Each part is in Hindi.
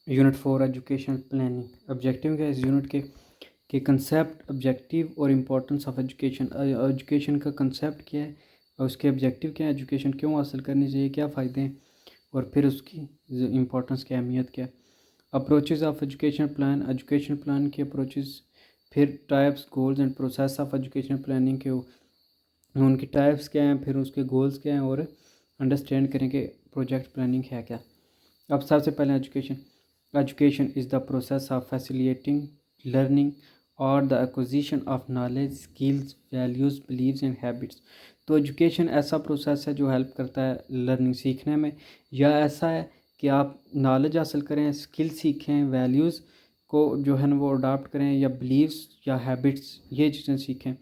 Unit 4 education planning. ऑब्जेक्टिव क्या है इस यूनिट के कंसेप्ट, ऑब्जेक्टिव और इम्पोर्टेंस ऑफ एजुकेशन। एजुकेशन का कंसेप्ट क्या है और उसके ऑब्जेक्टिव क्या है, एजुकेशन क्यों हासिल करनी चाहिए, क्या फ़ायदे हैं, और फिर उसकी इम्पोर्टेंस क्या, अहमियत क्या है। Approaches of education plan, education plan के अप्रोचेज़। फिर types, goals and process of education planning के उनकी टाइप्स क्या हैं, फिर उसके गोल्स क्या हैं, और अंडरस्टैंड करें कि प्रोजेक्ट प्लानिंग है क्या। अब सबसे पहले education is the process of facilitating learning और the acquisition of knowledge, skills, values, beliefs and habits. तो एजुकेशन ऐसा प्रोसेस है जो हेल्प करता है लर्निंग सीखने में, या ऐसा है कि आप नॉलेज हासिल करें, स्किल सीखें, वैल्यूज़ को जो है ना वो अडॉप्ट करें, या बिलीव्स या हैबिट्स ये चीज़ें सीखें।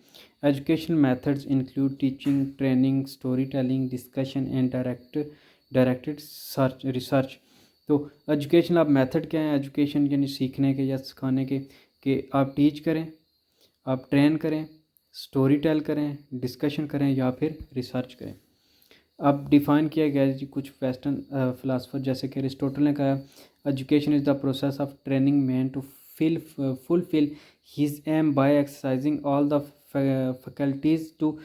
Educational methods include teaching, training, story telling, discussion and directed research. तो एजुकेशन आप मेथड क्या है एजुकेशन यानी सीखने के या सिखाने के, कि आप टीच करें, आप ट्रेन करें, स्टोरी टेल करें, डिस्कशन करें, या फिर रिसर्च करें। अब डिफ़ाइन किया गया है जी कुछ वेस्टर्न फ़िलासफ़र, जैसे कि अरिस्टोटल ने कहा education is the process of training man to fulfil his aim by exercising all the faculties to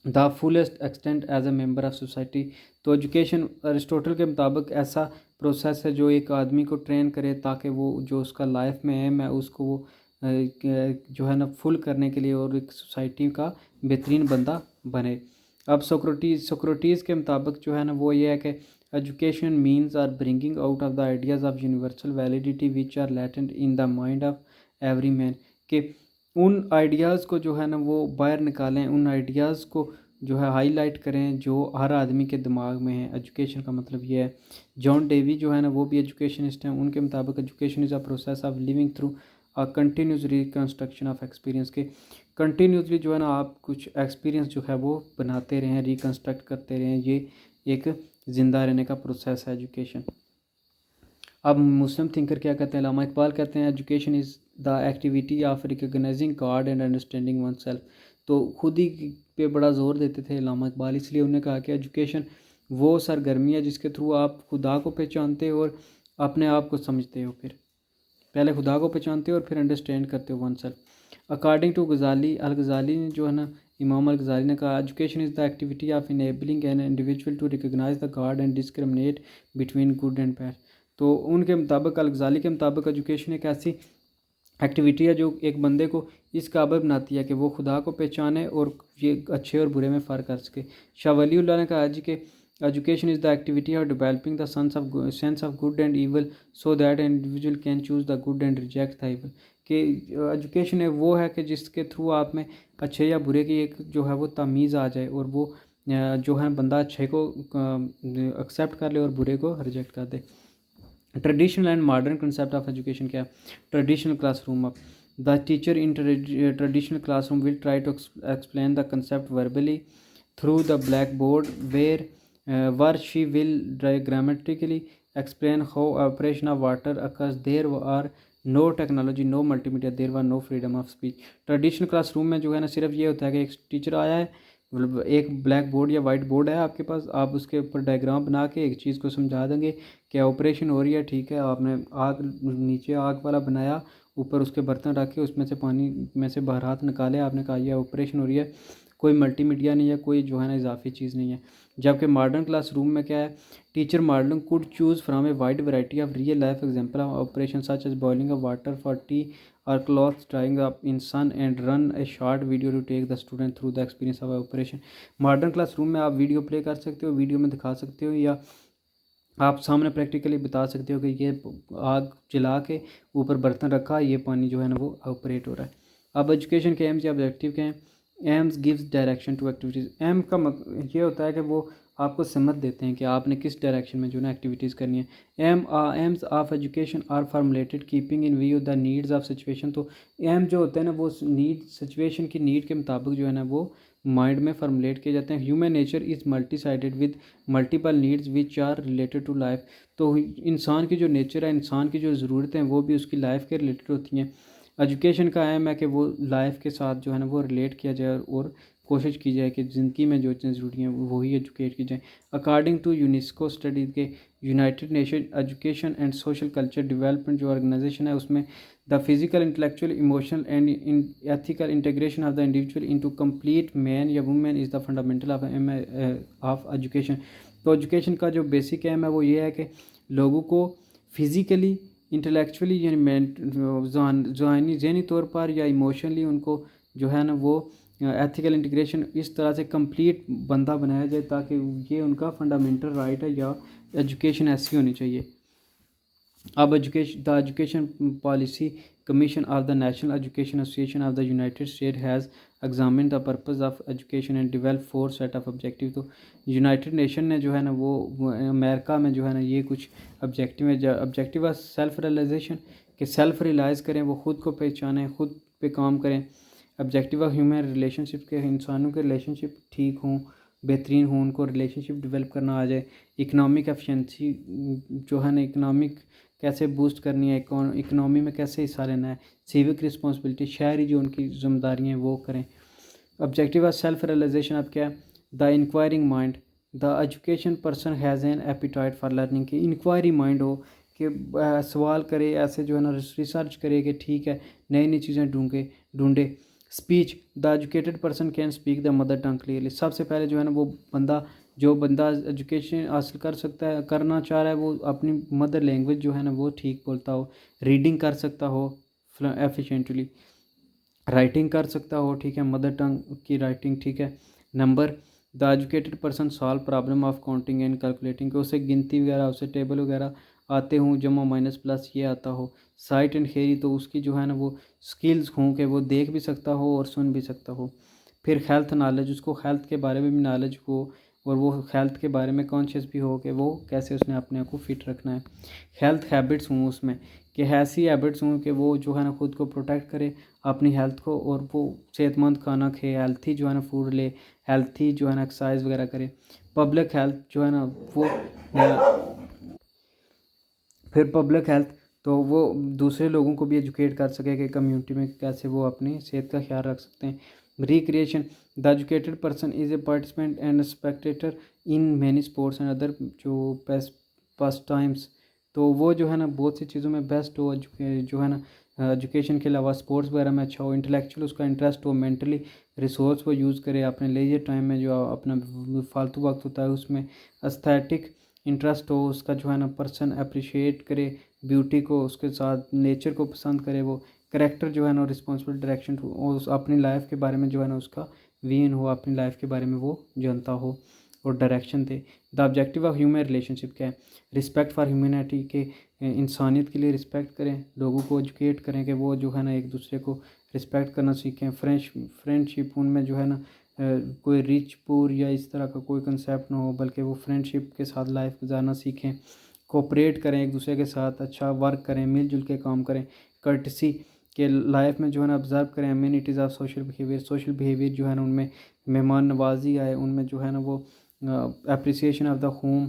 the fullest extent as a member of society. तो एजुकेशन अरिस्टोटल के मुताबिक ऐसा प्रोसेस है जो एक आदमी को ट्रेन करे ताकि वो जो उसका लाइफ में एम है उसको वो जो है ना फुल करने के लिए और एक सोसाइटी का बेहतरीन बंदा बने। अब सोक्रेटिस के मुताबिक जो है ना वो ये है कि education means are bringing out of the ideas of universal validity which are latent in the mind of every man. के उन आइडियाज़ को जो है ना वो बाहर निकालें, उन आइडियाज़ को जो है हाईलाइट करें जो हर आदमी के दिमाग में है। एजुकेशन का मतलब ये है। जॉन डेवी जो है ना वो भी एजुकेशनिस्ट हैं, उनके मुताबिक education is a process of living through a continuous reconstruction of experience. के कंटिन्यूसली जो है ना आप कुछ एक्सपीरियंस जो है वो बनाते रहें, रिकन्स्ट्रक्ट करते रहें, ये एक ज़िंदा रहने का प्रोसेस है एजुकेशन। अब मुस्लिम थिंकर क्या कहते हैं, अल्लामा इकबाल कहते हैं education is the activity of recognising God and understanding one self. तो खुद ही पे बड़ा ज़ोर देते थे अल्लामा इकबाल, इसलिए उन्होंने कहा कि एजुकेशन वो सरगर्मी है जिसके थ्रू आप खुदा को पहचानते हो और अपने आप को समझते हो। फिर पहले खुदा को पहचानते हो और फिर अंडरस्टैंड करते हो one self. According to Ghazali, al Ghazali ने जो है ना इमाम अल गज़ाली ने कहा education is the activity of enabling an individual to recognise the god and discriminate between good and bad. तो उनके मुताबिक, अल गज़ाली के मुताबिक एजुकेशन एक ऐसी एक्टिविटी है जो एक बंदे को इस काबिल बनाती है कि वो खुदा को पहचाने और ये अच्छे और बुरे में फ़र्क कर सके। शाह वलीउल्लाह ने कहा जी कि education is the activity of developing the sense of good and evil so that an individual can choose the good and reject the evil. कि एजुकेशन है वो है कि जिसके थ्रू आप में अच्छे या बुरे की एक जो है वो तमीज़ आ जाए और वो जो है बंदा अच्छे को एक्सेप्ट कर ले और बुरे को रिजेक्ट कर दे। Traditional and modern concept of education क्या है। ट्रेडिशनल क्लासरूम, अब the teacher in traditional classroom will try to explain the concept verbally through the black board where were she will grammatically explain how operation of water occurs. There are no technology, no multimedia, there were no freedom of speech. Traditional classroom में जो है ना सिर्फ ये होता है कि एक टीचर आया है, मतलब एक ब्लैक बोर्ड या वाइट बोर्ड है आपके पास, आप उसके ऊपर डायग्राम बना के एक चीज़ को समझा देंगे क्या ऑपरेशन हो रही है, ठीक है। आपने आग नीचे आग वाला बनाया, ऊपर उसके बर्तन रखे, उसमें से पानी में से बाहर निकाले, आपने कहा यह ऑपरेशन हो रही है। कोई मल्टीमीडिया नहीं है, कोई जो है ना इजाफी चीज़ नहीं है। जबकि मॉडर्न क्लासरूम में क्या है, teacher modern could choose from a wide variety of real life example of operation such as boiling of water for tea और cloth drying up in sun and run a short video to take the student through the experience of operation. Modern classroom में आप वीडियो प्ले कर सकते हो, वीडियो में दिखा सकते हो, या आप सामने प्रैक्टिकली बता सकते हो कि ये आग जला के ऊपर बर्तन रखा, ये पानी जो है ना वो ऑपरेट हो रहा है। अब एजुकेशन के एम्स या ऑब्जेक्टिव के हैं। Aims gives direction to activities. Aim का ये होता है कि वो आपको समझ देते हैं कि आपने किस डायरेक्शन में जो ना एक्टिविटीज़ करनी है। Aims of education are formulated keeping in view the needs of situation. तो एम जो होते हैं ना वो नीड, सिचुएशन की नीड के मुताबिक जो है ना वो माइंड में फॉर्मुलेट किए जाते हैं। Human nature is multi sided with multiple needs which are related to life. तो इंसान की जो नेचर है, इंसान की जो ज़रूरतें हैं वो भी उसकी लाइफ के रिलेटेड होती हैं। एजुकेशन का एम है कि वो लाइफ के साथ जो है ना वो रिलेट किया जाए और कोशिश की जाए कि ज़िंदगी में जो चीज़ें ज़रूरी हैं वही एजुकेट की जाए। अकॉर्डिंग टू यूनेस्को स्टडी के United Nation education and social culture development जो ऑर्गेनाइजेशन है उसमें the physical intellectual emotional and ethical integration of the individual into complete man या women is the fundamental of education. तो एजुकेशन का जो बेसिक एम है वो ये है कि लोगों को फिज़िकली इंटेलेक्चुअली यानी ज़हनी तौर पर या इमोशनली उनको जो है ना वो एथिकल इंटीग्रेशन इस तरह से कंप्लीट बंदा बनाया जाए ताकि ये उनका फंडामेंटल राइट है या एजुकेशन ऐसी होनी चाहिए। अब education policy commission of the national education association of the United state has examine the purpose of education and develop 4 set of objective. तो यूनाइटेड नेशन ने जो है ना वो अमेरिका में जो है ना ये कुछ ऑब्जेक्टिव है। ऑब्जेक्टिव है सेल्फ रियलाइजेशन कि सेल्फ रियलाइज़ करें, वो ख़ुद को पहचानें, ख़ुद पे काम करें। ऑब्जेक्टिव ऑफ ह्यूमन रिलेशनशिप के इंसानों के रिलेशनशिप ठीक हों, बेहतरीन हों, उनको रिलेशनशिप डेवलप करना आ जाए। इकनॉमिक एफिशिएंसी जो है ना इकनॉमिक कैसे बूस्ट करनी है, इकनॉमी में कैसे हिस्सा लेना है। सिविक रिस्पॉन्सिबिलिटी शहरी जो उनकी जिम्मेदारियाँ हैं वो करें। ऑब्जेक्टिव ऑफ सेल्फ रियलाइजेशन अब क्या है? The enquiring mind the education person has an appetite for learning की इंक्वायरी माइंड हो कि सवाल करे, ऐसे जो है ना रिसर्च करे कि ठीक है नई नई चीज़ें ढूंढे। Speech the educated person can speak the mother tongue clearly. सबसे पहले जो है ना वो बंदा एजुकेशन हासिल कर सकता है, करना चाह रहा है, वो अपनी मदर लैंग्वेज जो है ना वो ठीक बोलता हो, रीडिंग कर सकता हो एफिशिएंटली, राइटिंग कर सकता हो, ठीक है, मदर टंग की राइटिंग, ठीक है। Number the educated person solve problem of counting and calculating, कि उसे गिनती वगैरह, उसे टेबल वगैरह आते हों, जमा माइनस प्लस ये आता हो। साइट एंड हेयरिंग, तो उसकी जो है ना वो स्किल्स हों कि वो देख भी सकता हो और सुन भी सकता हो। फिर हेल्थ नॉलेज, उसको हेल्थ के बारे में भी नॉलेज हो और वो हेल्थ के बारे में कॉन्शियस भी हो कि वो कैसे उसने अपने आप को फिट रखना है। हेल्थ हैबिट्स हों उसमें कि ऐसी हैबिट्स हों कि वो जो है ना ख़ुद को प्रोटेक्ट करे अपनी हेल्थ को, और वो सेहतमंद खाना खाए, हेल्थी जो है ना फूड ले, हेल्थी जो है ना एक्सरसाइज वगैरह करे। पब्लिक हेल्थ जो है ना वो फिर पब्लिक हेल्थ तो वो दूसरे लोगों को भी एजुकेट कर सके कि कम्युनिटी में कैसे वो अपनी सेहत का ख्याल रख सकते हैं। Recreation the educated person is a participant and Spectator in many sports and other जो पास टाइम्स, तो वो जो है ना बहुत सी चीज़ों में बेस्ट हो, जो है ना एजुकेशन के अलावा स्पोर्ट्स वगैरह में अच्छा हो, इंटेलेक्चुअल उसका इंटरेस्ट हो, मेंटली रिसोर्स वो यूज़ करे अपने लेजर टाइम में, जो अपना फालतू वक्त होता है उसमें एस्थेटिक इंटरेस्ट हो उसका, जो है ना पर्सन अप्रिशिएट करे ब्यूटी को, उसके साथ नेचर को पसंद करे, वो करेक्टर जो है ना रिस्पॉन्सिबल डायरेक्शन हो, अपनी लाइफ के बारे में जो है ना उसका विजन हो, अपनी लाइफ के बारे में वो जानता हो और direction they. The objective of human relationship क्या है? रिस्पेक्ट फॉर ह्यूमैनिटी के इंसानियत के लिए रिस्पेक्ट करें, लोगों को एजुकेट करें कि वो जो है ना एक दूसरे को रिस्पेक्ट करना सीखें। फ्रेंडशिप उनमें जो है ना कोई रिच पुअर या इस तरह का कोई कंसेप्ट ना हो, बल्कि वो फ्रेंडशिप के साथ लाइफ गुजारना सीखें। कोऑपरेट करें एक दूसरे के साथ, अच्छा वर्क करें, मिलजुल के काम करें। कर्टसी के लाइफ में जो है ना ऑब्ज़र्व करें अम्यूनिटीज़ ऑफ सोशल बिहेवियर जो है ना उनमें मेहमान नवाजी आए, उनमें जो है ना वो appreciation of the home.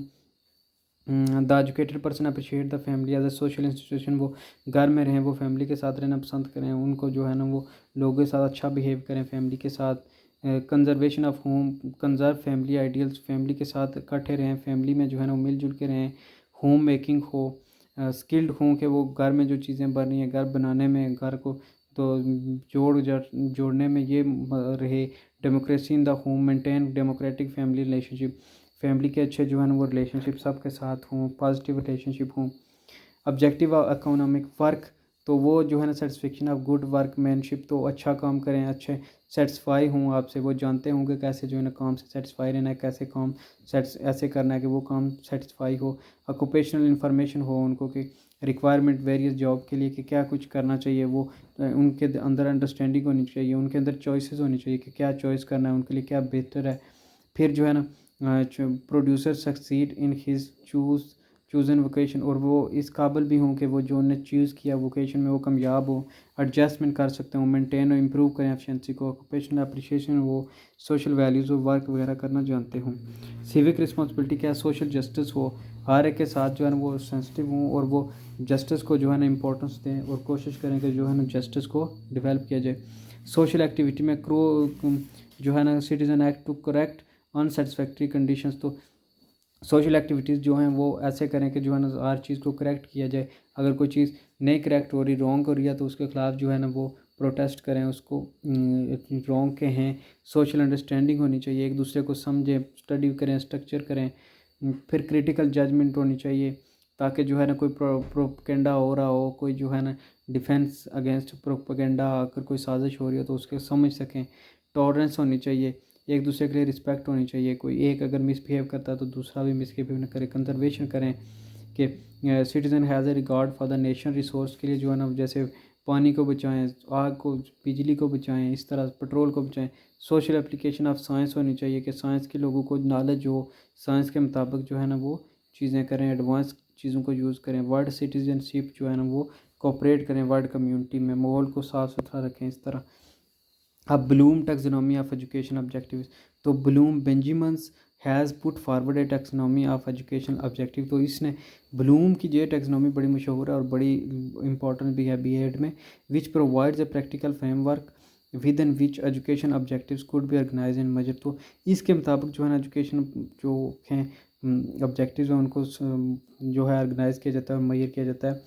The educated person appreciate the family as a social institution, वो घर में रहें, वो फैमिली के साथ रहना पसंद करें, उनको जो है ना वो लोगों के साथ अच्छा बिहेव करें फैमिली के साथ। Conservation of home, conserve family ideals, family के साथ इकट्ठे रहें, फैमिली में जो है ना वो मिलजुल के रहें। होम मेकिंग हो, स्किल्ड हों कि वो घर में जो चीज़ें बन रही हैं, घर बनाने में, घर को तो जोड़ने में ये रहे। Democracy in the home, maintain democratic family relationship, family के अच्छे जो है ना वो रिलेशनशिप सबके साथ हों, पॉजिटिव रिलेशनशिप हों। ऑब्जेक्टिव ऑफ इकोनॉमिक वर्क, तो वो जो है ना सेटिस्फेक्शन ऑफ गुड वर्कमैनशिप, तो अच्छा काम करें, अच्छे सेटिस्फाई हों आपसे, वो जानते होंगे कैसे जो है ना काम से सेटिस्फाई रहना है, कैसे काम ऐसे करना है कि वो काम सेटिस्फाई हो। ऑक्यूपेशनल इन्फॉर्मेशन हो उनको कि रिक्वायरमेंट वेरियस जॉब के लिए कि क्या कुछ करना चाहिए, वो उनके अंदर अंडरस्टैंडिंग होनी चाहिए, उनके अंदर चॉइसेस होनी चाहिए कि क्या चॉइस करना है उनके लिए, क्या बेहतर है। फिर जो है ना producer succeed in his chosen vocation, और वो इस काबिल भी हों कि वो जो उन्होंने चूज़ किया वोकेशन में वो कामयाब हो, एडजस्टमेंट कर सकते हो, मेंटेन और इम्प्रूव करें एफिशिएंसी को, ऑक्यूपेशनल अप्रिशिएशन हो, सोशल वैल्यूज़ हो, वर्क वगैरह करना जानते हों। सिविक रिस्पॉन्सिबिलिटी क्या है? सोशल जस्टिस हो, हर एक के साथ जो है ना वो सेंसिटिव हों और वो जस्टिस को जो है ना इंपॉर्टेंस दें और कोशिश करें कि जो है ना जस्टिस को डेवलप किया जाए। सोशल एक्टिविटी में जो है ना citizen act to correct unsatisfactory conditions, तो सोशल एक्टिविटीज़ जो हैं वो ऐसे करें कि जो है ना हर चीज़ को करेक्ट किया जाए। अगर कोई चीज़ नहीं करेक्ट हो रही, रॉन्ग हो रही है, तो उसके ख़िलाफ़ जो है ना वो प्रोटेस्ट करें, उसको रॉन्ग के हैं। सोशल अंडरस्टैंडिंग होनी चाहिए, एक दूसरे को समझें, स्टडी करें, स्ट्रक्चर करें। फिर क्रिटिकल जजमेंट होनी चाहिए, ताकि जो है ना कोई प्रोपेगेंडा हो रहा हो, कोई जो है ना डिफेंस अगेंस्ट प्रोपेगेंडा अगर कोई साजिश हो रही हो तो उसके समझ सकें। टॉलरेंस होनी चाहिए, एक दूसरे के लिए रिस्पेक्ट होनी चाहिए। कोई एक अगर मिसबिहेव करता है तो दूसरा भी मिसबिहेव न करे। कंजर्वेशन करें कि citizen has a regard for the nation. Resource के लिए जो है ना जैसे पानी को बचाएं, आग को, बिजली को बचाएं, इस तरह पेट्रोल को बचाएं। सोशल एप्लीकेशन ऑफ साइंस होनी चाहिए कि साइंस के लोगों को नॉलेज हो, साइंस के मुताबिक जो है ना वो चीज़ें करें, एडवांस चीज़ों को यूज़ करें। वर्ल्ड सिटीजनशिप जो है ना वो कोऑपरेट करें वर्ल्ड कम्युनिटी में, माहौल को साफ़ सुथरा रखें। इस तरह अब Bloom taxonomy of education objectives, तो Bloom Benjamins has put forward a taxonomy of education objective. तो इसने ब्लूम की जो टैक्सोनॉमी बड़ी मशहूर है और बड़ी इंपॉर्टेंट भी है बीएड में, which provides a practical framework within which education objectives could be organise and measure. तो इसके मुताबिक जो है ना एजुकेशन जो हैं ऑब्जेक्टिव्स हैं उनको जो है ऑर्गेनाइज किया जाता है और मेजर किया जाता है।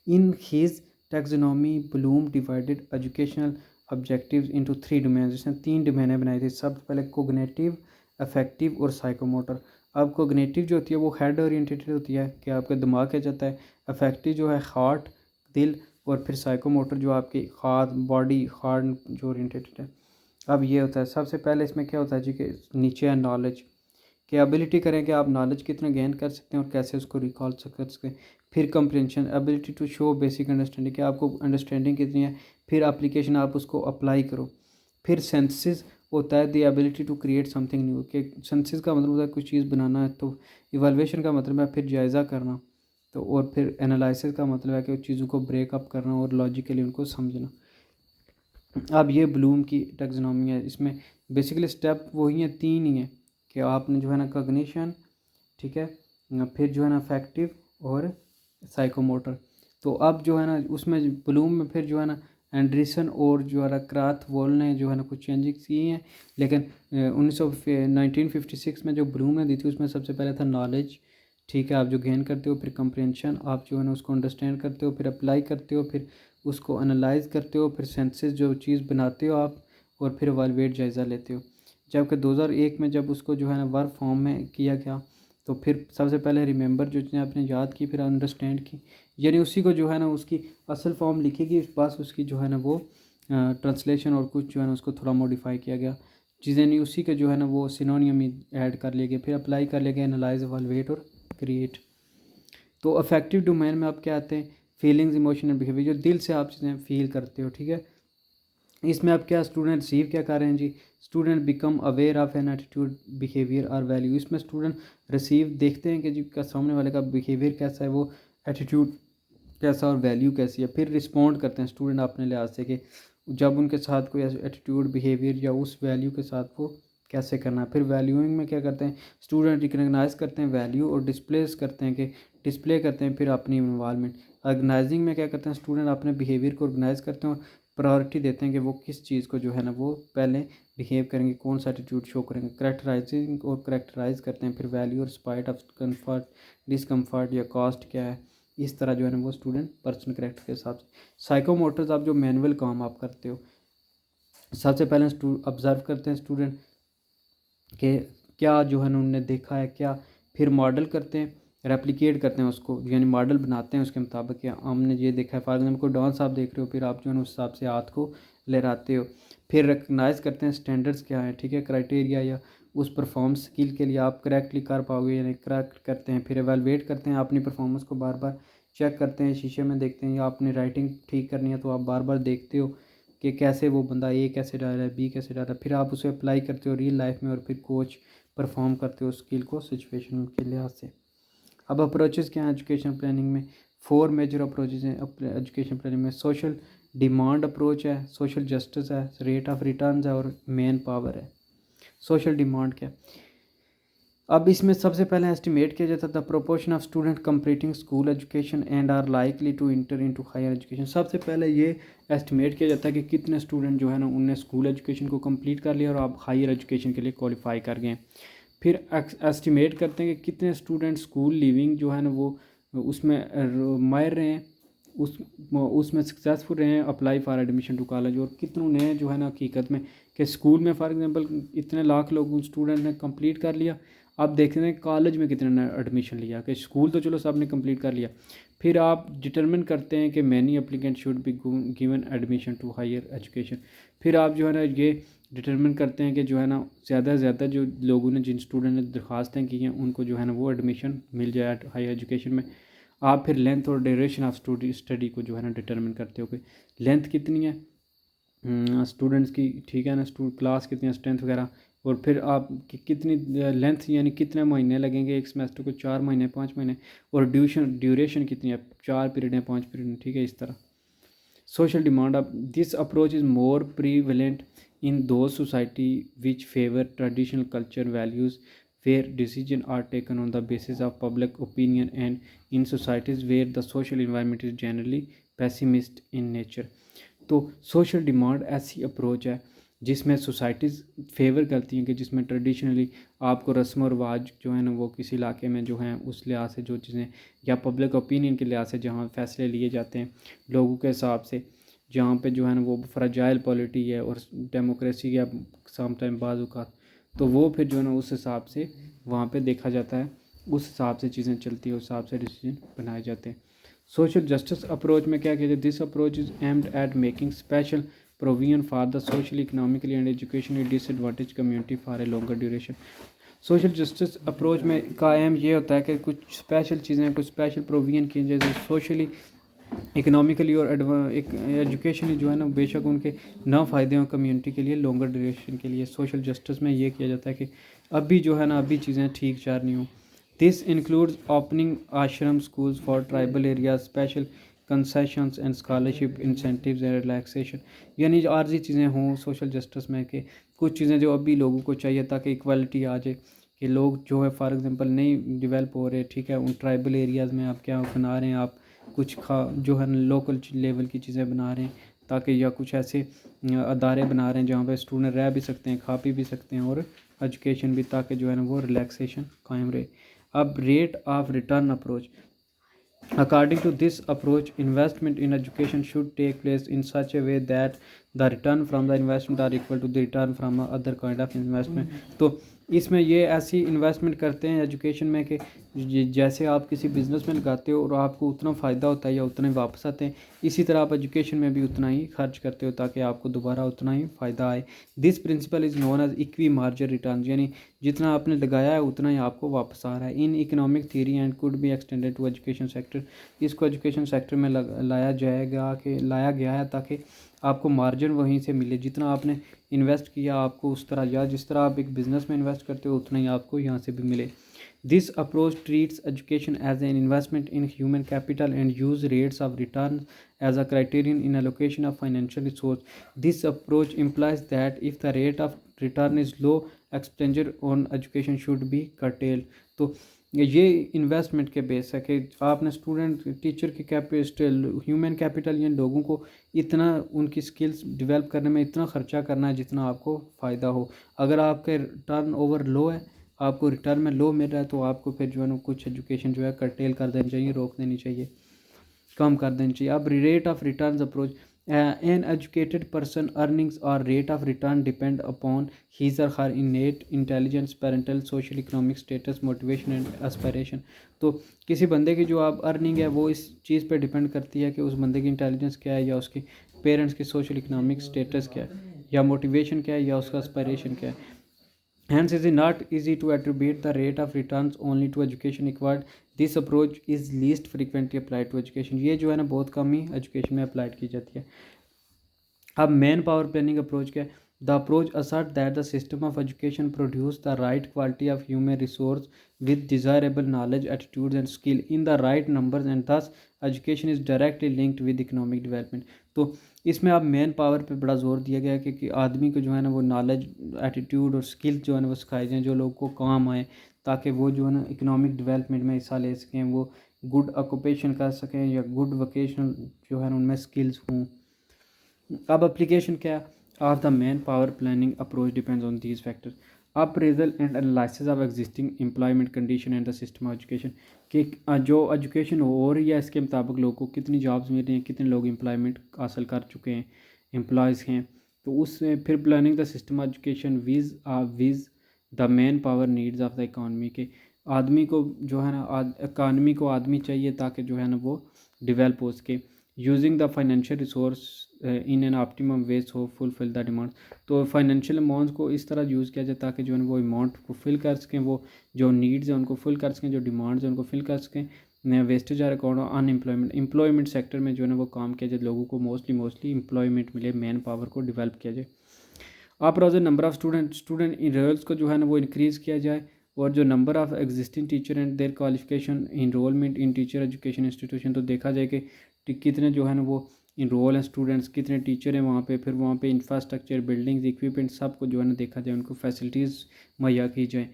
In his taxonomy Bloom divided educational objectives into 3 domain. जिसने 3 डोमेनें बनाई थी। सबसे पहले कोग्निटिव, अफेक्टिव और साइकोमोटर। अब कोग्निटिव जो होती है वो हेड ओरिएंटेड होती है कि आपका दिमाग क्या जाता है। अफेक्टिव जो है हार्ट, दिल, और फिर साइकोमोटर जो आपकी हाथ, बॉडी, हार्ट जो ओरिएंटेड है। अब ये होता है, सबसे पहले इसमें क्या होता है जी कि नीचे है नॉलेज, कि एबिलिटी करें कि आप नॉलेज कितना गेन कर सकते हैं और कैसे उसको रिकॉल कर सकते हैं। फिर comprehension, ability to show basic understanding, कि आपको अंडरस्टैंडिंग कितनी है। फिर एप्लीकेशन, आप उसको अप्लाई करो। फिर सेंसिस होता है the ability to create something new, कि सेंसिस का मतलब होता है कुछ चीज़ बनाना है। तो इवैल्यूएशन का मतलब है फिर जायज़ा करना। तो और फिर एनालिसिस का मतलब है कि उस चीज़ों को ब्रेकअप करना और लॉजिकली उनको समझना। अब ये ब्लूम की टैक्सोनॉमी है, इसमें बेसिकली स्टेप वही हैं, 3 ही हैं कि आपने जो है ना कॉग्निशन, ठीक है, फिर जो है ना अफेक्टिव और साइकोमोटर। तो अब जो है ना उसमें ब्लूम में फिर जो है ना एंडरसन और जो है ना क्राथवोल ने जो है ना कुछ चेंजेस किए हैं। लेकिन 1956 में जो ब्लूम ने दी थी उसमें सबसे पहले था नॉलेज, ठीक है, आप जो गेन करते हो। फिर कंप्रेंशन, आप जो है ना उसको अंडरस्टैंड करते हो। फिर अप्लाई करते हो, फिर उसको एनालाइज करते हो। फिर सेंसेस जो चीज़ बनाते हो आप, और फिर एवेलुएट जायज़ा लेते हो। जबकि 2001 में जब उसको जो है ना वर्क फॉर्म में किया गया, तो फिर सबसे पहले रिमेंबर जो चीज़ें आपने याद की, फिर अंडरस्टैंड की, यानी उसी को जो है ना उसकी असल फॉर्म लिखेगी, बस उसकी जो है ना वो ट्रांसलेशन और कुछ जो है ना उसको थोड़ा मॉडिफाई किया गया। चीज़ें नहीं, उसी के जो है ना वो सिनोनियम ही ऐड कर लिए गए। फिर अप्लाई कर लिए गए, एनालाइज, एवेलुएट और क्रिएट। तो अफेक्टिव डोमेन में आप क्या आते हैं, फीलिंग्स, इमोशन एंड बिहेवियर, जो दिल से आप चीज़ें फील करते हो, ठीक है। इसमें आप क्या स्टूडेंट रिसीव क्या कर रहे हैं जी, student become aware of an attitude, behaviour और वैल्यू। इसमें स्टूडेंट रिसीव देखते हैं कि जी का सामने वाले का बिहेवियर कैसा है, वो एटीट्यूड कैसा और वैल्यू कैसी है। फिर रिस्पॉन्ड करते हैं स्टूडेंट अपने लिहाज से कि जब उनके साथ कोई एटीट्यूड, बिहेवियर या उस वैल्यू के साथ वो कैसे करना है। फिर वैल्यूइंग में क्या करते हैं, स्टूडेंट रिकग्नाइज करते हैं वैल्यू और डिस्प्लेस करते हैं कि डिस्प्ले करते हैं फिर अपनी इन्वॉल्वमेंट। ऑर्गेनाइजिंग में क्या करते हैं, स्टूडेंट अपने बिहेवियर को ऑर्गेनाइज करते हैं और प्रायोरिटी देते हैं कि वो किस चीज़ को जो है ना वो पहले बिहेव करेंगे, कौन सा एटीट्यूड शो करेंगे। करेक्टराइजिंग और करेक्टराइज करते हैं फिर वैल्यू और स्पाइट ऑफ कम्फर्ट, डिसकम्फर्ट या कॉस्ट क्या है, इस तरह जो है ना वो स्टूडेंट पर्सन करेक्टर के हिसाब से। साइकोमोटर्स, आप जो मैनुअल काम आप करते हो, सबसे पहले ऑब्जर्व करते हैं स्टूडेंट कि क्या जो है ना उन्होंने देखा है क्या। फिर मॉडल करते हैं, रेप्लिकेट करते हैं उसको, यानी मॉडल बनाते हैं उसके मुताबिक कि हमने ये देखा है। फॉर एग्जाम्पल कोई डांस आप देख रहे हो, फिर आप जो है ना उस हिसाब से हाथ को लहराते हो। फिर रिकगनाइज करते हैं स्टैंडर्ड्स क्या है, ठीक है, क्राइटेरिया या उस परफॉर्मेंस स्किल के लिए आप करेक्टली कर पाओगे यानी करेक्ट करते हैं। फिर एवेलुएट करते हैं अपनी परफॉर्मेंस को, बार बार चेक करते हैं, शीशे में देखते हैं, या आपने राइटिंग ठीक करनी है तो आप बार बार देखते हो कि कैसे वो बंदा ए कैसे डाल रहा है, बी कैसे डाल रहा है। फिर आप उसे अप्लाई करते हो रियल लाइफ में और फिर कोच परफॉर्म करते हो स्किल को सिचुएशन के लिहाज से। अब अप्रोचेस क्या हैं एजुकेशन प्लानिंग में, 4 मेजर अप्रोचेस हैं एजुकेशन प्लानिंग में। सोशल डिमांड अप्रोच है, सोशल जस्टिस है, रेट ऑफ रिटर्न है और मैन पावर है। सोशल डिमांड क्या है, अब इसमें सबसे पहले एस्टिमेट किया जाता था proportion of student completing school education and are likely to enter into higher education. सबसे पहले ये एस्टिमेट किया जाता है कि कितने स्टूडेंट जो है ना उनने स्कूल एजुकेशन को कंप्लीट कर लिया और आप हायर एजुकेशन के लिए क्वालिफाई कर गए। फिर एस्टिमेट करते हैं कि कितने स्टूडेंट स्कूल लीविंग जो है ना वो उसमें माहिर रहे हैं, उसमें सक्सेसफुल रहे हैं apply for admission to college, और कितनों ने जो है ना हकीकत में कि स्कूल में फॉर एग्जांपल इतने लाख लोग स्टूडेंट ने कंप्लीट कर लिया, अब देखते हैं कॉलेज में कितने ने एडमिशन लिया, कि स्कूल तो चलो सब ने कंप्लीट कर लिया। फिर आप डिटरमिन करते हैं कि many applicant should be given admission to higher education. फिर आप जो है ना ये डिटरमिन करते हैं कि जो है ना ज़्यादा से ज़्यादा जो लोगों ने, जिन स्टूडेंट ने दरख्वास्तें की हैं, उनको जो है ना वो एडमिशन मिल जाए हायर एजुकेशन में। आप फिर लेंथ और ड्यूरेशन ऑफ स्टडी को जो है ना डिटरमिन करते हो कि लेंथ कितनी है स्टूडेंट्स की, ठीक है ना, क्लास कितनी है, स्ट्रेंथ वगैरह, और फिर आप कितनी लेंथ यानी कितने महीने लगेंगे एक सेमेस्टर को, 4 महीने 5 महीने, और ड्यूरेशन कितनी है, 4 पीरियड है 5 पीरियड है, ठीक है, इस तरह। social demand of this approach is more prevalent in those society which favor traditional culture values, where decisions are taken on the basis of public opinion, and in societies where the social environment is generally pessimist in nature। तो सोशल डिमांड ऐसी अप्रोच है जिसमें सोसाइटीज़ फेवर करती हैं कि जिसमें ट्रेडिशनली आपको रस्म और रिवाज जो है ना वो किसी इलाके में जो हैं उस लिहाज से जो चीज़ें, या पब्लिक ओपिनियन के लिहाज से जहाँ फ़ैसले लिए जाते हैं लोगों के हिसाब से, जहाँ पे जो है ना वो फ्रजाइल पॉलिटी है और डेमोक्रेसी के समटाइम बाज़, तो वो फिर जो है ना उस हिसाब से वहाँ पे देखा जाता है, उस हिसाब से चीज़ें चलती है, उस हिसाब से डिसीजन बनाए जाते हैं। सोशल जस्टिस अप्रोच में क्या कहते हैं, this approach is aimed at making special provision for the social economically and educationally disadvantage community for a longer duration. Social justice approach में का एम ये होता है कि कुछ स्पेशल चीज़ें, कुछ स्पेशल प्रोविजन की, जैसे सोशली इकोनॉमिकली और एजुकेशनली जो है ना बेशक उनके ना फ़ायदे हों कम्युनिटी के लिए, लॉन्गर ड्यूरेशन के लिए सोशल जस्टिस में ये किया जाता है कि अभी जो है ना अभी चीज़ें ठीक जा रही हों। दिस इंक्लूड्स ओपनिंग आश्रम schools for tribal area, special concessions and scholarship incentives and relaxation, यानी जो आर्जी चीज़ें हों सोशल जस्टिस में कि कुछ चीज़ें जो अभी लोगों को चाहिए ताकि इक्वालिटी आ जाए, कि लोग जो है फॉर एग्जांपल नहीं डेवलप हो रहे, ठीक है, उन ट्राइबल एरियाज़ में आप क्या बना रहे हैं, आप कुछ जो है लोकल लेवल की चीज़ें बना रहे हैं ताकि, या कुछ ऐसे अदारे बना रहे हैं जहाँ पे स्टूडेंट रह भी सकते हैं, खा पी भी सकते हैं, और एजुकेशन भी, ताकि जो है ना वो रिलैक्सेशन कायम रहे। अब rate of return approach, according to this approach investment in education should take place in such a way that the return from the investment are equal to the return from other kind of investment। तो इसमें ये ऐसी इन्वेस्टमेंट करते हैं एजुकेशन में कि जैसे आप किसी बिज़नेस में लगाते हो और आपको उतना फ़ायदा होता है या उतने वापस आते हैं, इसी तरह आप एजुकेशन में भी उतना ही खर्च करते हो ताकि आपको दोबारा उतना ही फ़ायदा आए। This principle is known as equi marginal return, यानी जितना आपने लगाया है उतना ही आपको वापस आ रहा है। In economic theory and could be extended to education sector, इसको एजुकेशन सेक्टर में लाया गया है ताकि आपको मार्जिन वहीं से मिले, जितना आपने इन्वेस्ट किया आपको उस तरह, या जिस तरह आप एक बिज़नेस में इन्वेस्ट करते हो उतना ही आपको यहाँ से भी मिले। This approach treats education as an investment in human capital and use rates of return as a criterion in allocation of financial resource. This approach implies that if the rate of return is low expenditure on education should be curtail. तो ये इन्वेस्टमेंट के बेस है कि आपने स्टूडेंट टीचर की कैपिटल, ह्यूमन कैपिटल, यानी लोगों को इतना उनकी स्किल्स डेवलप करने में इतना ख़र्चा करना है जितना आपको फ़ायदा हो। अगर आपके टर्न ओवर लो है, आपको रिटर्न में लो मिल रहा है, तो आपको फिर जो है ना कुछ एजुकेशन जो है कर्टेल कर देनी चाहिए, रोक देनी चाहिए, कम कर देनी चाहिए। अब rate of return approach, an educated person earnings और rate of return depend upon his और her innate intelligence, parental, social, economic status, motivation and aspiration. तो किसी बंदे की जो आप अर्निंग है वो इस चीज़ पे डिपेंड करती है कि उस बंदे की इंटेलिजेंस क्या है, या उसके पेरेंट्स की सोशल इकोनॉमिक स्टेटस क्या है, या मोटिवेशन क्या है, या उसका एस्पिरेशन क्या है। Hence, it is not easy to attribute the rate of returns only to education required. This approach is least frequently applied to education। ये जो है ना बहुत कम ही एजुकेशन में अप्लाइड की जाती है। अब मैन पावर प्लानिंग अप्रोच क्या है, the approach assert that the system of education produce the right quality of human resource with desirable knowledge, attitudes and skill in the right numbers and thus education is directly linked with economic development. तो इसमें अब मैन पावर पे बड़ा जोर दिया गया है कि आदमी को जो है ना वो नॉलेज, एटीट्यूड और स्किल जो है ना वो सिखाई जाए जो लोगों को काम आए, ताकि वो जो है ना इकोनॉमिक डेवलपमेंट में हिस्सा ले सकें, वो गुड ऑक्यूपेशन कर सकें, या गुड वोकेशनल जो है ना उनमें स्किल्स हों। अब एप्लीकेशन क्या of the man power planning approach depends on these factors. Appraisal and analysis of existing employment condition and the system of education कि जो एजुकेशन हो रही है इसके मुताबिक लोगों को कितनी जॉब्स मिल रही हैं, कितने लोग एम्प्लॉयमेंट हासिल कर चुके हैं, एम्प्लॉयज़ हैं। तो उससे फिर planning the system of education with the man power needs of the economy के आदमी को जो है ना इकानमी को आदमी चाहिए ताकि जो है ना वो डिवेल्प हो सके। Using the financial resource in an optimum ways हो फुलफिल द डिमांड। तो फाइनेंशियल अमाउंट को इस तरह यूज़ किया जाए ताकि जो है वो अमाउंट को फिल कर सकें, वो जो नीड्स हैं उनको फिल कर सकें, जो डिमांड्स हैं उनको फिल कर सकें। Wastage or account unemployment employment sector में जो है वो काम किया जाए, लोगों को मोस्टली एम्प्लॉयमेंट मिले, मैन पावर को डेवलप किया जाए। आप rose number of student enrols को जो है ना वो इंक्रीज़ किया जाए, और जो number of existing teacher and their qualification enrolment in teacher education institution. तो देखा जाए कि कितने जो है ना वो इनरोल हैं स्टूडेंट्स, कितने टीचर हैं वहाँ पे, फिर वहाँ पे इंफ्रास्ट्रक्चर, बिल्डिंग्स, इक्विपमेंट सब को जो है ना देखा जाए, उनको फैसिलिटीज़ मुहैया की जाए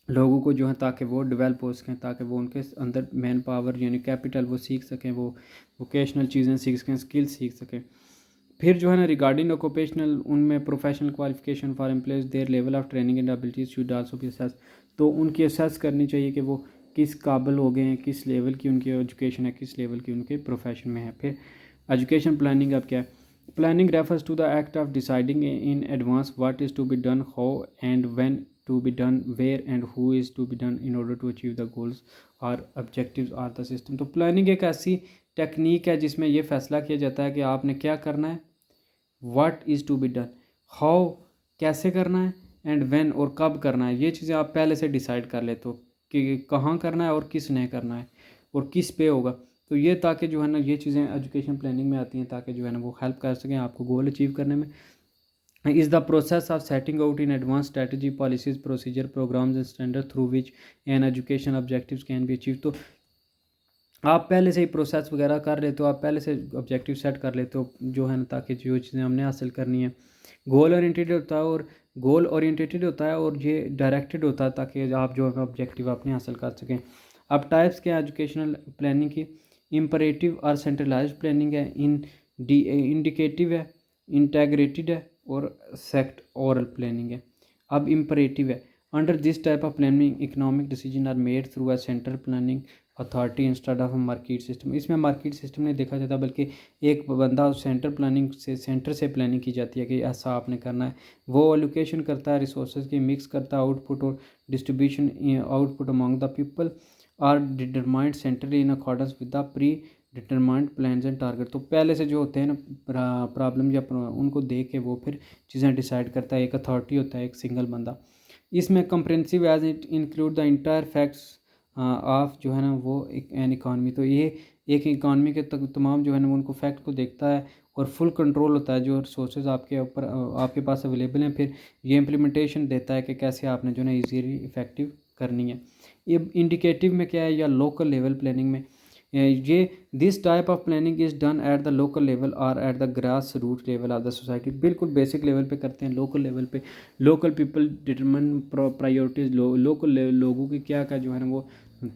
लोगों को जो है, ताकि वो डेवलप हो सकें, ताकि वो उनके अंदर मैन पावर यानी कैपिटल वो सीख सकें, वो वोकेशनल चीज़ें सीख सकें, स्किल्स सीख सकें। फिर जो है ना रिगार्डिंग ऑक्यूपेशनल उनमें professional qualification for employees their level of training and abilities should also be assess. तो उनकी असेस करनी चाहिए कि वो किस काबिल हो गए हैं, किस लेवल की उनकी एजुकेशन है, किस लेवल की उनके प्रोफेशन में है। फिर एजुकेशन प्लानिंग अब क्या है? Planning refers to the act of deciding in advance what is to be done, how and when to be done, where and who is to be done in order to achieve the goals और ऑब्जेक्टिव्स आर द सिस्टम। तो प्लानिंग एक ऐसी टेक्निक है जिसमें यह फैसला किया जाता है कि आपने क्या करना है, what is to be done, how कैसे करना है, एंड व्हेन और कब करना है। ये चीज़ें आप पहले से डिसाइड कर लेते हो कि कहाँ करना है और किस ने करना है और किस पे होगा। तो ये ताकि जो है ना ये चीज़ें एजुकेशन प्लानिंग में आती हैं, ताकि जो है ना वो हेल्प कर सकें आपको गोल अचीव करने में। Is the process of setting out in advance strategy policies procedure programmes and standard through which an education objectives can be achieve. तो आप पहले से ही प्रोसेस वगैरह कर लेते हो, आप पहले से ऑब्जेक्टिव सेट कर लेते हो जो है ना, ताकि जो चीज़ें हमने हासिल करनी है। गोल ओरिएंटेड होता है और गोल ओरिएंटेड होता है और ये डायरेक्टेड होता है ताकि आप जो है ऑब्जेक्टिव अपने हासिल कर सकें। अब टाइप्स क्या है एजुकेशनल प्लानिंग की? इम्परेटिव और सेंट्रलाइज्ड प्लानिंग है, इंडिकेटिव है, इंटेग्रेटेड है और सेक्ट ओरल प्लानिंग है। अब इम्परेटिव है, under this type of planning economic decision are made through a central planning authority instead of market system. इसमें मार्केट सिस्टम नहीं देखा जाता, बल्कि एक बंदा सेंटर प्लानिंग से सेंटर से प्लानिंग की जाती है कि ऐसा आपने करना है। वो एलोकेशन करता है रिसोर्सेज की, मिक्स करता है आउटपुट और distribution output among the people are determined centrally in accordance with the predetermined plans and target. तो पहले से जो होते हैं ना प्रॉब्लम या उनको देख के वो फिर चीज़ें डिसाइड करता है। एक अथॉरिटी होता है, एक सिंगल बंदा। इसमें comprehensive as it include the entire facts of जो है ना वो एन इकानमी। तो ये एक इकानमी के तमाम जो है ना उनको फैक्ट को देखता है और फुल कंट्रोल होता है, जो रिसोर्सेज आपके ऊपर आपके पास अवेलेबल हैं। फिर ये इम्प्लीमेंटेशन देता है कि कैसे आपने जो है ईजीली इफेक्टिव करनी है। ये इंडिकेटिव में क्या है या लोकल लेवल प्लानिंग में ये this type of planning is done at the local level और at the grass root level of the society. बिल्कुल बेसिक लेवल पे करते हैं, लोकल लेवल पे। Local people determine priorities, local लोगों की क्या क्या जो है ना वो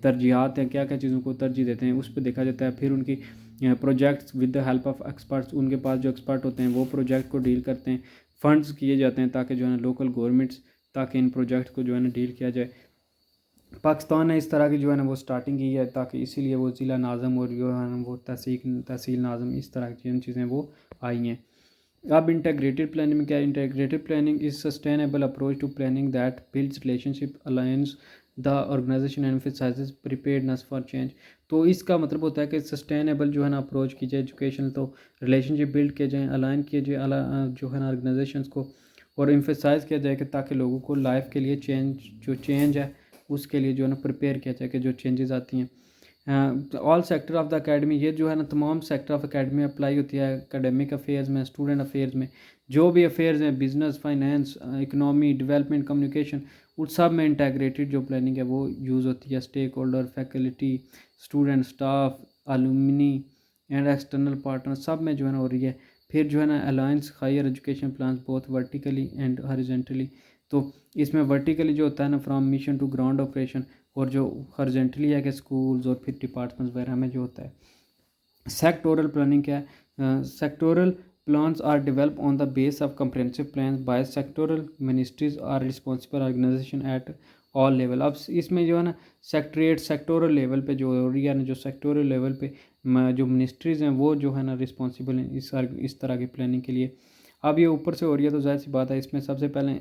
तरजीहात हैं, क्या क्या चीज़ों को तरजीह देते हैं, उस पर देखा जाता है। फिर उनकी projects with the help of experts, उनके पास जो एक्सपर्ट होते हैं वो प्रोजेक्ट को डील करते हैं। फंड्स किए जाते हैं ताकि जो है ना लोकल गवर्नमेंट्स ताकि इन प्रोजेक्ट को जो है ना डील किया जाए। पाकिस्तान ने इस तरह की जो है ना वो स्टार्टिंग की है, ताकि इसीलिए वो ज़िला नाज़म और जो है ना वो तहसील नाज़म इस तरह की चीज़ें वो आई हैं। अब इंटीग्रेटेड प्लानिंग में क्या है? Integrated planning is sustainable approach to planning that builds relationship alliance the organisation emphasises preparedness for change. तो इसका मतलब होता है कि सस्टेनेबल जो है ना अप्रोच की जाए एजुकेशन, तो रिलेशनशिप बिल्ड किए जाए, अलाइन किए जाए जो है ना ऑर्गेनाइजेशंस को, और एम्फसाइज़ किया जाए कि ताकि लोगों को लाइफ के लिए चेंज है उसके लिए जो है ना प्रिपेयर किया जाए कि जो चेंजेस आती हैं। All sector of the academy, ये जो है ना तमाम सेक्टर ऑफ अकेडमी अप्लाई होती है एकेडमिक अफेयर्स में, स्टूडेंट अफेयर्स में, जो भी अफेयर्स हैं, business, finance, economy, development, communication, उन सब में इंटीग्रेटेड जो प्लानिंग है वो यूज़ होती है। Stakeholder, faculty, student, staff, alumni and external partner सब में जो है ना हो रही है। फिर जो है ना alliance higher education plan both vertically and horizontally. तो इसमें वर्टिकली जो होता है ना from mission to ground operation, और जो हॉरिजॉन्टली है कि स्कूल्स और फिर डिपार्टमेंट्स वगैरह में जो होता है। सेक्टोरल प्लानिंग क्या है? Sectoral Plans are developed on the base of comprehensive plans by sectoral ministries or responsible organization at all level. अब इसमें जो है ना सेक्टोरल लेवल पे जो हो रही है ना, जो सेक्टोरल लेवल पे जो मिनिस्ट्रीज़ हैं वो जो है ना रिस्पॉन्सिबल हैं इस तरह की प्लानिंग के लिए। अब ये ऊपर से हो रही है तो जाहिर सी बात है इसमें सबसे पहले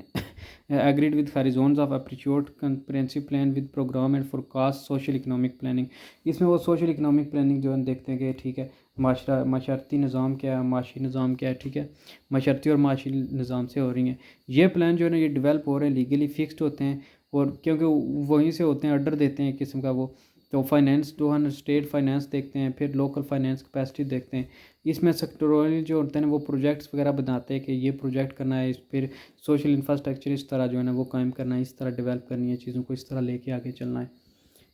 agreed with horizons of appreciate comprehensive plan with programme and forecast social economic planning. इसमें वो सोशल इकोनॉमिक प्लानिंग जो है देखते हैं कि ठीक है माशरती निज़ाम क्या है, माशी निज़ाम क्या है, ठीक है, माशरती और माशी निज़ाम से हो रही हैं ये प्लान जो है ना, ये डेवलप हो रहे हैं, लीगली फिक्स्ड होते हैं और क्योंकि वहीं से होते हैं, ऑर्डर देते हैं एक किस्म का वो। तो फाइनेंस जो है ना, स्टेट फाइनेंस देखते हैं, फिर लोकल फाइनेंस कैपेसिटी देखते हैं। इसमें सेक्टोरल जो होते हैं वो प्रोजेक्ट्स वगैरह बनाते हैं कि ये प्रोजेक्ट करना है, फिर सोशल इंफ्रास्ट्रक्चर इस तरह जो है ना वो कायम करना है, इस तरह डेवलप करनी है, चीज़ों को इस तरह लेके आगे चलना है।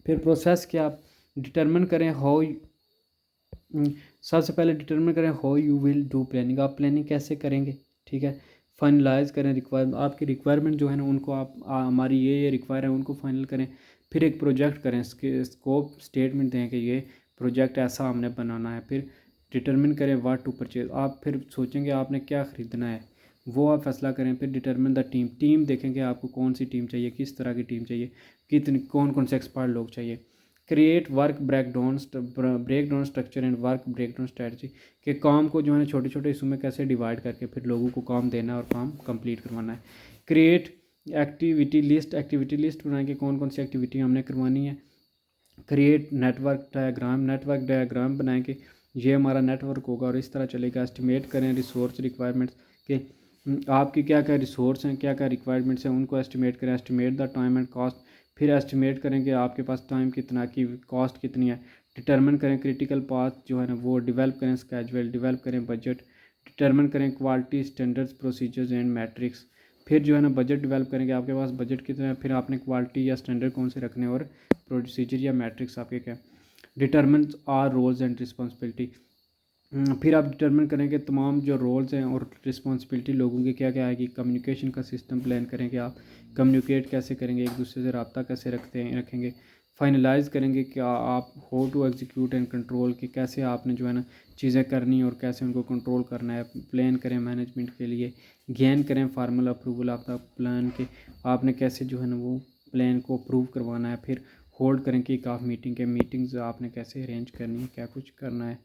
फिर प्रोसेस क्या आप डिटर्मिन करें हाउ, सबसे पहले डिटर्मिन करें how you will do planning, आप प्लानिंग कैसे करेंगे, ठीक है। फाइनलाइज करें रिक्वायरमेंट, आपकी रिक्वायरमेंट जो है ना उनको आप हमारी ये रिक्वायर है उनको फाइनल करें। फिर एक प्रोजेक्ट करें, स्कोप स्टेटमेंट दें कि ये प्रोजेक्ट ऐसा हमने बनाना है। फिर डिटर्मिन करें व्हाट टू परचेज, आप फिर सोचेंगे आपने क्या ख़रीदना है वो आप फैसला करें। फिर डिटर्मिन द टीम देखेंगे आपको कौन सी टीम चाहिए, किस तरह की टीम चाहिए, कितनी कौन कौन से एक्सपर्ट लोग चाहिए। Create work breakdown structure and work breakdown strategy, कि काम को जो है ना छोटे छोटे हिस्सों में कैसे डिवाइड करके फिर लोगों को काम देना है और काम कंप्लीट करवाना है। क्रिएट एक्टिविटी लिस्ट बनाए कि कौन कौन सी एक्टिविटी हमने करवानी है। क्रिएट नेटवर्क डायग्राम बनाएं कि ये हमारा नेटवर्क होगा और इस तरह चलेगा। एस्टिमेट करें रिसोर्स रिक्वायरमेंट्स के आपकी क्या क्या रिसोर्स हैं, क्या क्या रिक्वायरमेंट्स हैं, उनको एस्टिमेट करें। Estimate the time and cost, फिर एस्टिमेट करें कि आपके पास टाइम कितना की कॉस्ट कितनी है। डिटर्मिन करें क्रिटिकल पाथ जो है ना वो डेवलप करें, स्केजुअल डेवलप करें, बजट डिटर्मिन करें, quality standards procedures and matrix. फिर जो है ना बजट डेवलप करेंगे, आपके पास बजट कितना है, फिर आपने क्वालिटी या स्टैंडर्ड कौन से रखने और प्रोसीजर या मैट्रिक्स आपके क्या। Determine are roles and responsibility, फिर आप डिटर्मिन करेंगे तमाम जो रोल्स हैं और रिस्पॉन्सिबिलिटी लोगों की क्या क्या आएगी। कम्युनिकेशन का सिस्टम प्लान करेंगे, आप कम्युनिकेट कैसे करेंगे, एक दूसरे से रब्ता कैसे रखेंगे। फाइनलाइज करेंगे कि आप how to execute and control, कि कैसे आपने जो है ना चीज़ें करनी और कैसे उनको कंट्रोल करना है। प्लान करें मैनेजमेंट के लिए, गेन करें formal approval of the plan के आपने कैसे जो है ना वो प्लान को अप्रूव करवाना है। फिर होल्ड करें कि काफ़ी मीटिंग्स आपने कैसे अरेंज करनी है, क्या कुछ करना है।